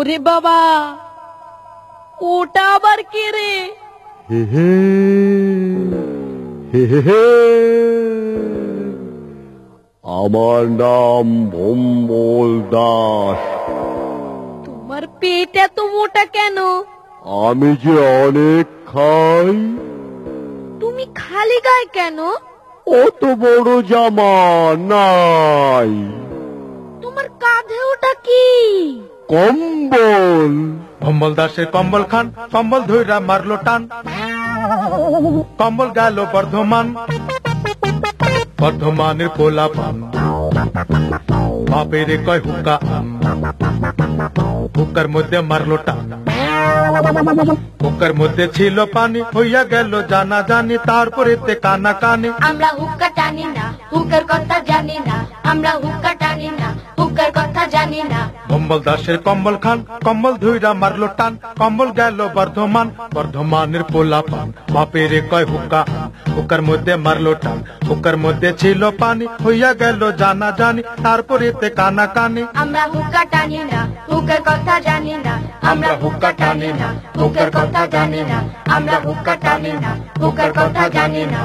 ওরে বাবা, ওটা আবার কে রে? হে হে হে হে হে। আমার নাম ভম্বল দাস। তোমার পেট এত মোটা কেন? আমি যে অনেক খাই। তুমি খালি গায়ে কেন? অত বড় জামা নাই। তোমার কাঁধে ওটা কি? কম্বল। ভম্বল দাসের কম্বল খান, কম্বল ধইরা মারলো টান, কম্বল গেল বর্ধমান, বর্ধমানের পোলা পান, বাপেরে কয় হুক্কা আন, হুক্কার মধ্যে মারলো টান, হুক্কার মধ্যে ছিল পানি, হইয়া গেল জানা জানি, তারপরেতে কানা কানে। আমরা হুক্কা টানি না, হুক্কার কথা জানি না, আমরা হুক্কা টানি না, হুক্কার কথা জানি না। ভম্বল দাসের কম্বল খান, কম্বল ধইরা মারলো টান, কম্বল গেল বর্ধমান, বর্ধমানের পোলা পান, বাপেরে কয় হুক্কা আন, হুক্কার মধ্যে মারলো টান, হুক্কার মধ্যে ছিল পানি, হইয়া গেল জানা জানি, তারপরেতে কানা কানে। আমরা হুক্কা টানি না, হুক্কার কথা জানি না, আমরা হুক্কা টানি না, হুক্কার কথা জানি না, আমরা হুক্কা টানি না, হুক্কার কথা জানি না।